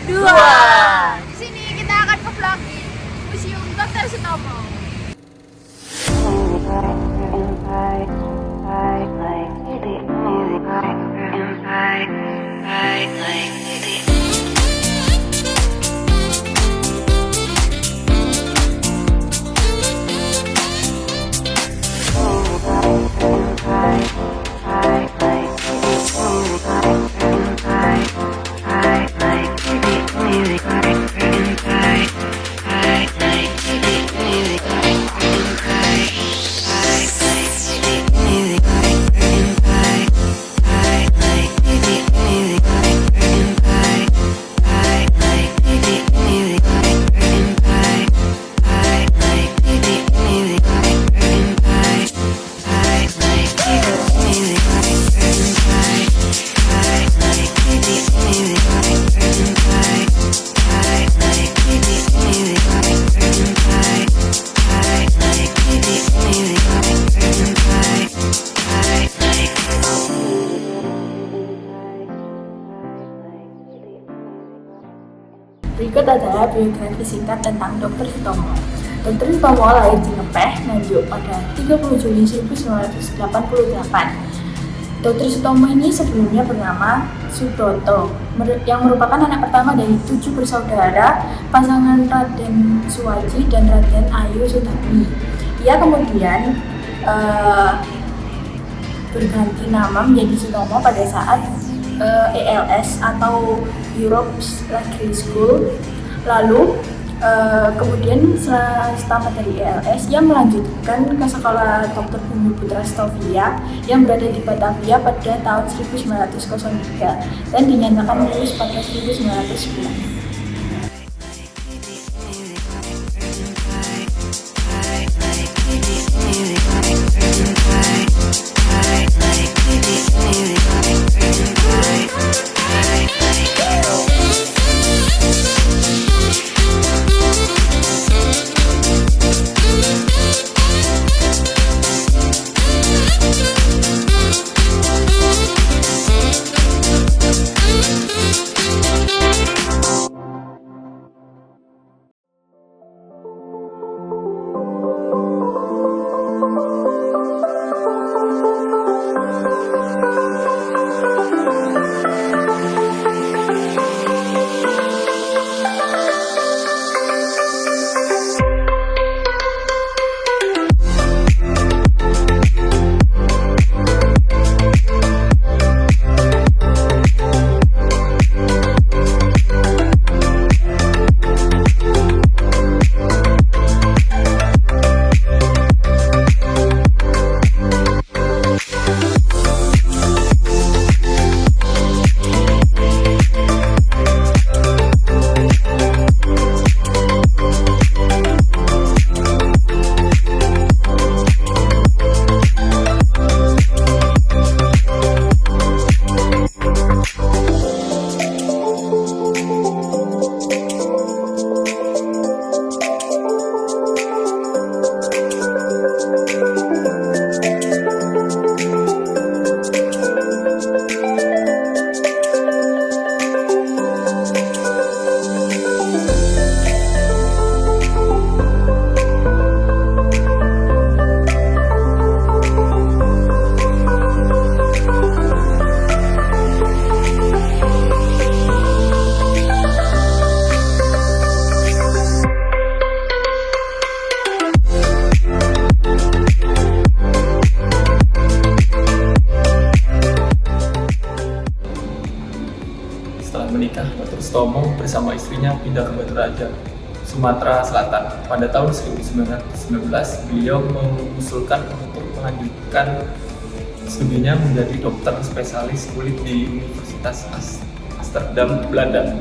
dua. Di sini kita akan ke-vlog di Museum Dr. Sutomo. Berikut adalah biografi singkat tentang Dr. Sutomo. Dr. Sutomo lahir di Ngepeh, Nganjuk pada 30 Juli 1988. Dr. Sutomo ini sebelumnya bernama Subroto, yang merupakan anak pertama dari 7 bersaudara, pasangan Raden Suwaji dan Raden Ayu Sutami. Ia kemudian berganti nama menjadi Sutomo pada saat ELS atau Europe's Luxury School. Lalu kemudian setelah tamat dari ELS, ia melanjutkan ke sekolah Dr. Bumi Putra Stovia yang berada di Batavia pada tahun 1903 dan dinyatakan lulus pada 1909. Setelah menikah, Dr. Sutomo bersama istrinya pindah ke Batu Raja, Sumatera Selatan. Pada tahun 1919, beliau mengusulkan untuk melanjutkan studinya menjadi dokter spesialis kulit di Universitas Amsterdam, Belanda.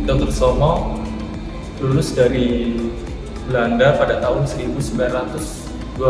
Dr. Sutomo lulus dari Belanda pada tahun 1931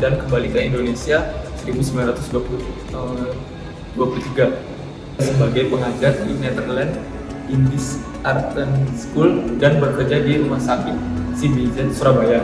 dan kembali ke Indonesia 1923 sebagai pengajar di Netherlands Indisch Art School dan bekerja di Rumah Sakit CBZ Surabaya.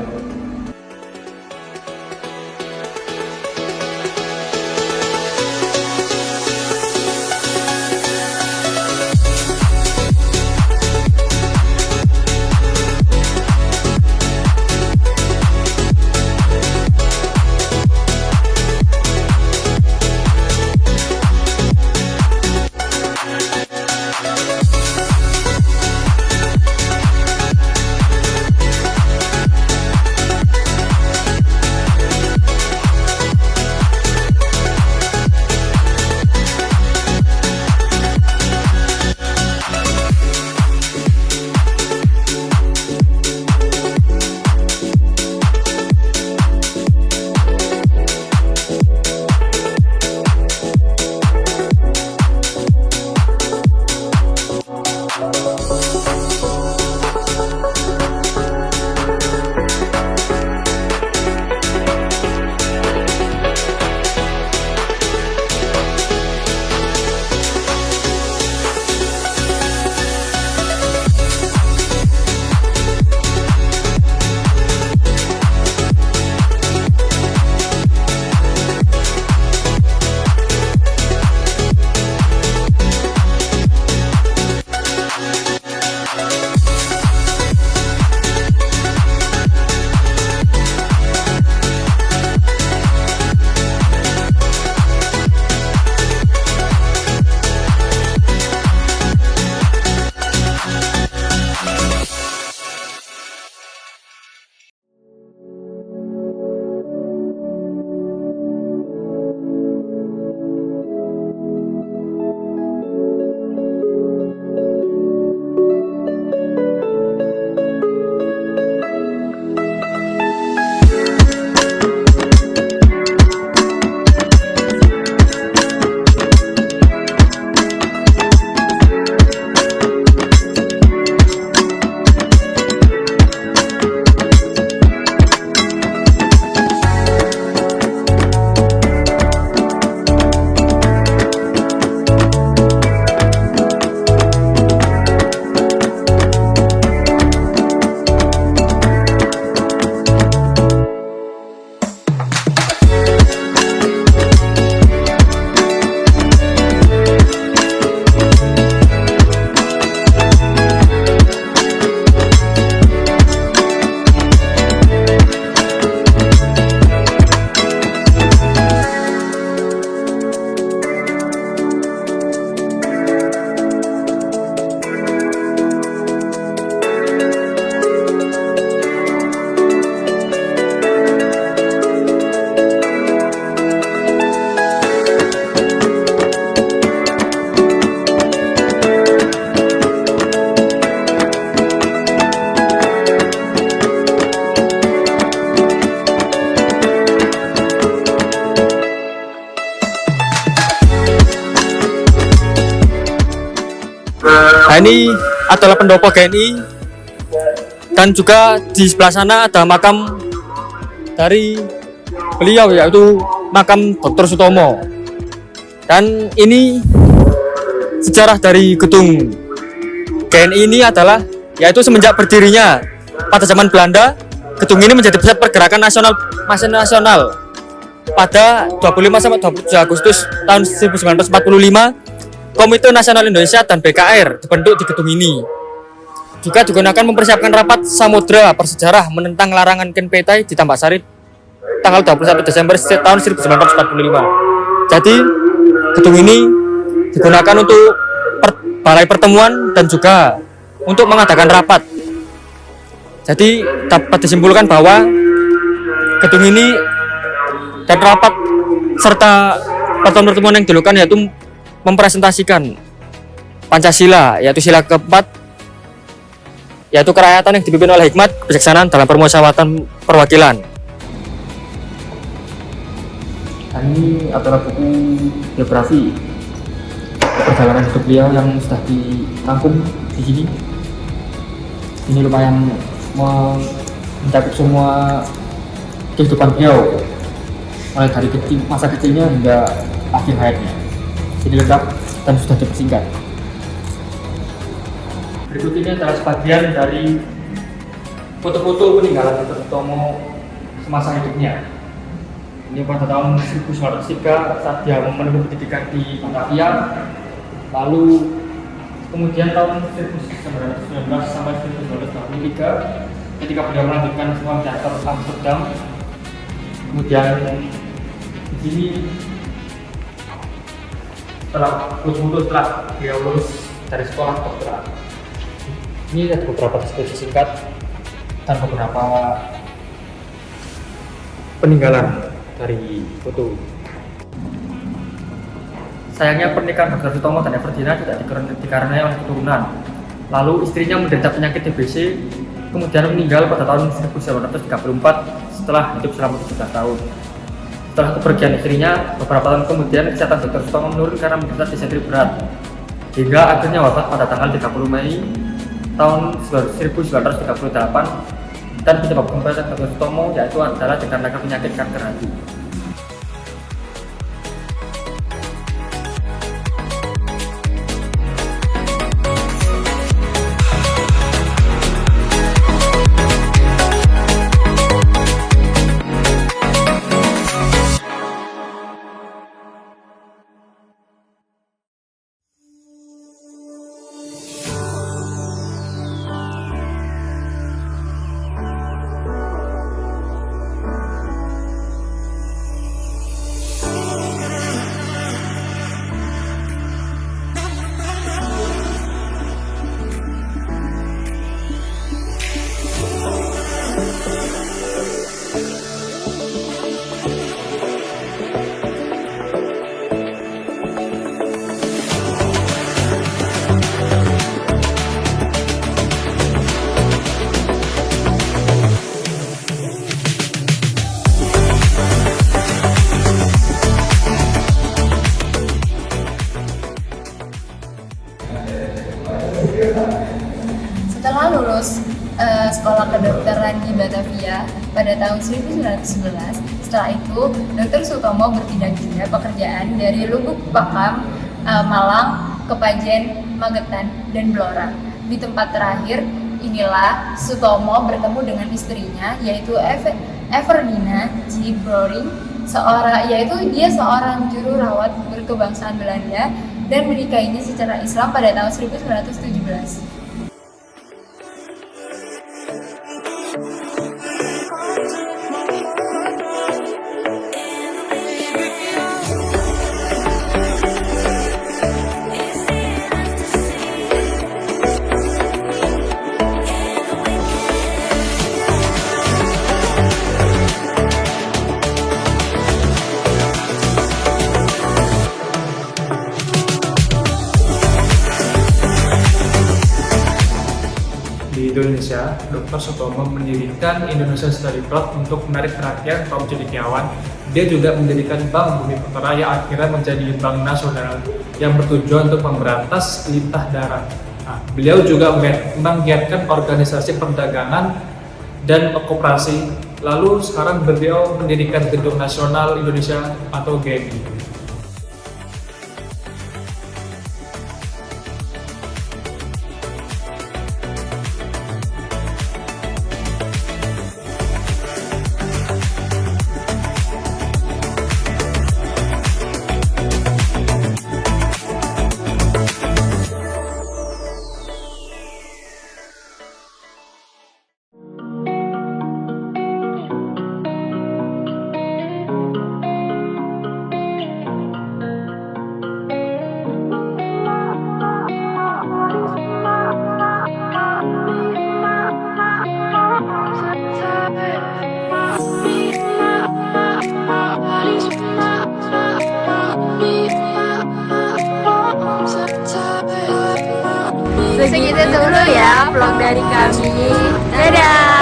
Nah, ini adalah pendopo GNI, dan juga di sebelah sana ada makam dari beliau, yaitu makam Dr. Sutomo. Dan ini sejarah dari gedung GNI ini adalah yaitu semenjak berdirinya pada zaman Belanda, gedung ini menjadi pusat pergerakan nasional pada 25 sampai 27 Agustus tahun 1945. Komite Nasional Indonesia dan BKR dibentuk di gedung ini. Juga digunakan mempersiapkan rapat samudra bersejarah menentang larangan Ken Petai di Tambak Sari tanggal 21 Desember tahun 1945. Jadi gedung ini digunakan untuk balai pertemuan dan juga untuk mengadakan rapat. Jadi dapat disimpulkan bahwa gedung ini dan rapat serta pertemuan yang dilakukan yaitu mempresentasikan Pancasila, yaitu sila keempat, yaitu kerakyatan yang dipimpin oleh hikmat kebijaksanaan dalam permusyawaratan perwakilan. Ini adalah buku biografi perjalanan hidup beliau yang sudah dirangkum di sini. Ini lumayan mencakup semua kehidupan beliau, mulai dari masa kecilnya hingga akhir hayatnya. Ini lengkap dan sudah dipersingkat. Berikut ini adalah sebagian dari foto-foto peninggalan Dr. Sutomo semasa hidupnya. Ini pada tahun 1903 saat dia menempuh pendidikan di Batavia. Lalu kemudian tahun 1919 sampai 1923 ketika beliau melanjutkan semua teater Amsterdam. Kemudian di sini setelah beliau lulus dari sekolah dokteran. Ini ada beberapa deskripsi singkat dan beberapa peninggalan dari foto. Sayangnya pernikahan Dr. Sutomo dan Everdina tidak dikarenai oleh keturunan. Lalu istrinya menderita penyakit TBC, kemudian meninggal pada tahun 1934 setelah hidup selama 17 tahun. Setelah kepergian istrinya, beberapa tahun kemudian kesehatan Dr. Sutomo menurun karena menderita disentri berat, hingga akhirnya wafat pada tanggal 30 Mei tahun 1938. Dan penyebab kematian Dr. Sutomo yaitu adalah dikarenakan penyakit kanker hati. Setelah lulus sekolah kedokteran di Batavia pada tahun 1911, setelah itu Dr. Sutomo berpindah-pindah pekerjaan dari Lubuk Pakam, Malang, Kepajen, Magetan, dan Blora. Di tempat terakhir inilah Sutomo bertemu dengan istrinya yaitu Everdina G. Broering, dia seorang juru rawat berkebangsaan Belanda dan menikahinya secara Islam pada tahun 1917. Di Indonesia, Dr. Sutomo mendirikan Indonesia Study Club untuk menarik perhatian kaum cendekiawan. Dia juga mendirikan Bank Bumi Putra yang akhirnya menjadi bank nasional yang bertujuan untuk memberantas lintah darah Nah, beliau juga menggiatkan organisasi perdagangan dan koperasi. Lalu sekarang beliau mendirikan Gedung Nasional Indonesia atau GNI. Segitu dulu ya vlog dari kami. Dadah.